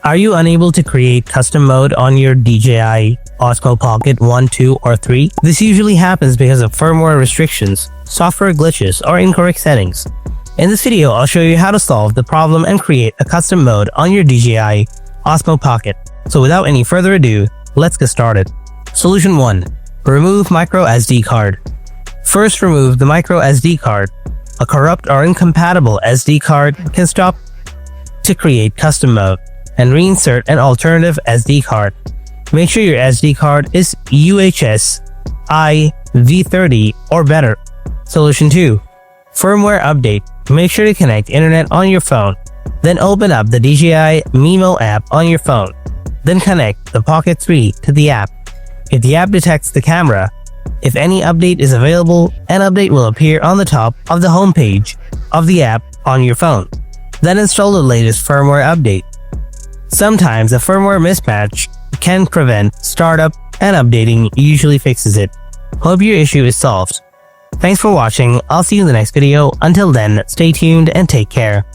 Are you unable to create custom mode on your DJI Osmo Pocket 1, 2, or 3? This usually happens because of firmware restrictions, software glitches, or incorrect settings. In this video, I'll show you how to solve the problem and create a custom mode on your DJI Osmo Pocket. So without any further ado, let's get started. Solution 1. Remove micro SD card. First, remove the micro SD card. A corrupt or incompatible SD card can stop to create custom mode, and reinsert an alternative SD card. Make sure your SD card is UHS IV30 or better. Solution 2. Firmware update. Make sure to connect internet on your phone. Then open up the DJI Mimo app on your phone. Then connect the Pocket 3 to the app. If the app detects the camera, if any update is available, an update will appear on the top of the home page of the app on your phone. Then install the latest firmware update. Sometimes a firmware mismatch can prevent startup, and updating usually fixes it. Hope your issue is solved. Thanks for watching. I'll see you in the next video. Until then, stay tuned and take care.